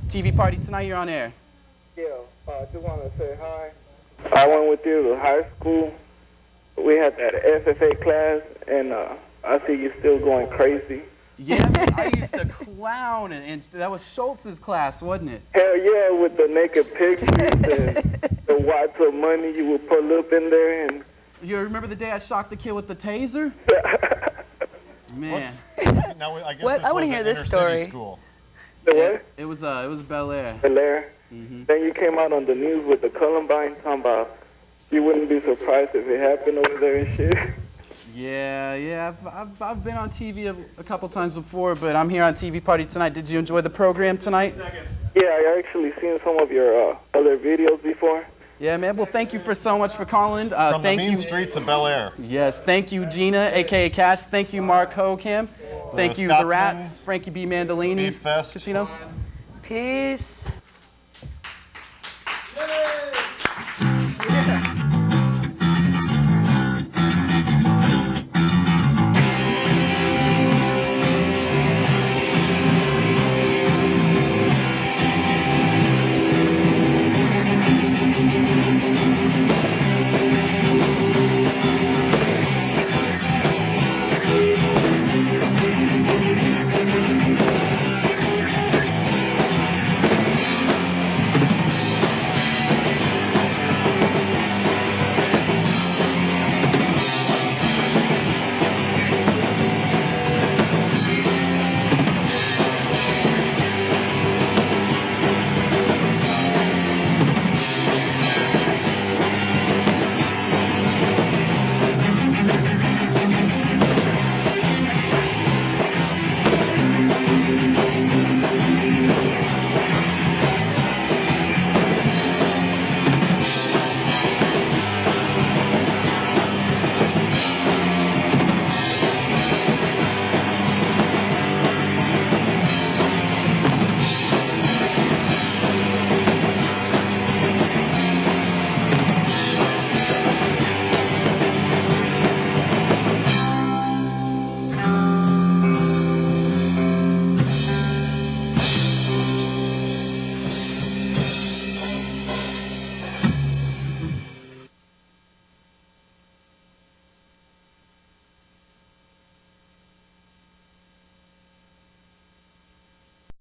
TV party tonight, you're on air. Yeah, I just want to say hi. I went with you to high school. We had that FFA class, and I see you still going crazy. Yeah, man, I used to clown, and that was Schultz's class, wasn't it? Hell yeah, with the naked pictures and the wads of money you would pull up in there. And you remember the day I shocked the kid with the taser? Man. Now, I guess What? I want to hear this story. School. The what? It was Bel Air. Bel Air. Mm-hmm. Then you came out on the news with the Columbine talking about you wouldn't be surprised if it happened over there and shit. Yeah, I've been on TV a couple times before, but I'm here on TV Party tonight. Did you enjoy the program tonight? Yeah, I actually seen some of your other videos before. Yeah, man. Well, thank you so much for calling. From thank the mean streets of Bel Air. Yes, thank you, Gina, a.k.a. Cash. Thank you, Mark Hogham. Thank you, The Rats, Frankie B. Mandolini's Casino. Peace. Yeah.